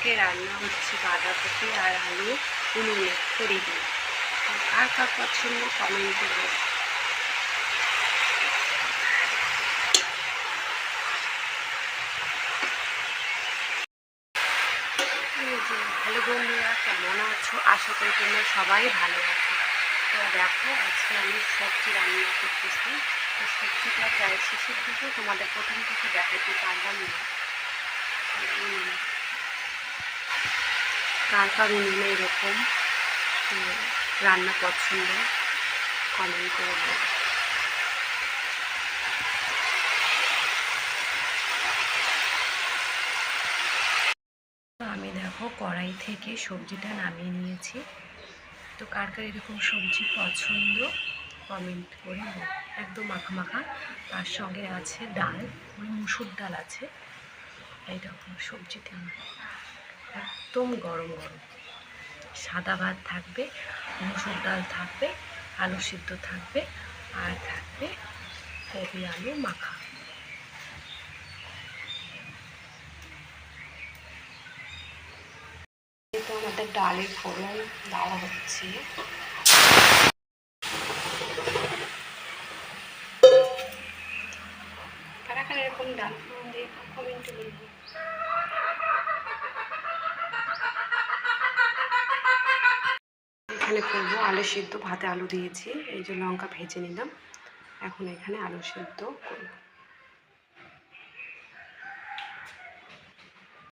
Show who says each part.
Speaker 1: আজকে রান্না হচ্ছে বাঁধাকপি আর আলু উনুনে খড়ি দিয়ে। কার কার পছন্দ কমেন্ট করবে। হ্যালো বন্ধুরা, কেমন আছো? আশা করি তোমরা সবাই ভালো আছো। তো দেখো, আজকে আমি সবজি রান্না করতেছি। তো সবজিটা প্রায় শেষের দিকে, তোমাদের প্রথম থেকে দেখাতে পারলাম না। কার কার উনুনে এরকম রান্না পছন্দ কমেন্ট করে দেবো। আমি দেখো কড়াই থেকে সবজিটা নামিয়ে নিয়েছি। তো কার কার এরকম সবজি পছন্দ কমেন্ট করে একদম মাখা মাখা। তার সঙ্গে আছে ডাল, মুসুর ডাল আছে। এই দেখো সবজিটা আমার একদম গরম গরম। সাদা ভাত থাকবে, মুসুর ডাল থাকবে, আলু সিদ্ধ থাকবে, আর থাকবে কপি আলু মাখা। তো আমাদের ডালের ফোড়ন দেওয়া হচ্ছে। কারা কারা এরকম ডাল ফোড়ন দিয়ে কমেন্টে বলবো। এখানে করবো আলু সিদ্ধ, ভাতে আলু দিয়েছি, এই যে লঙ্কা ভেজে নিলাম। এখন এখানে আলু সিদ্ধ করবো।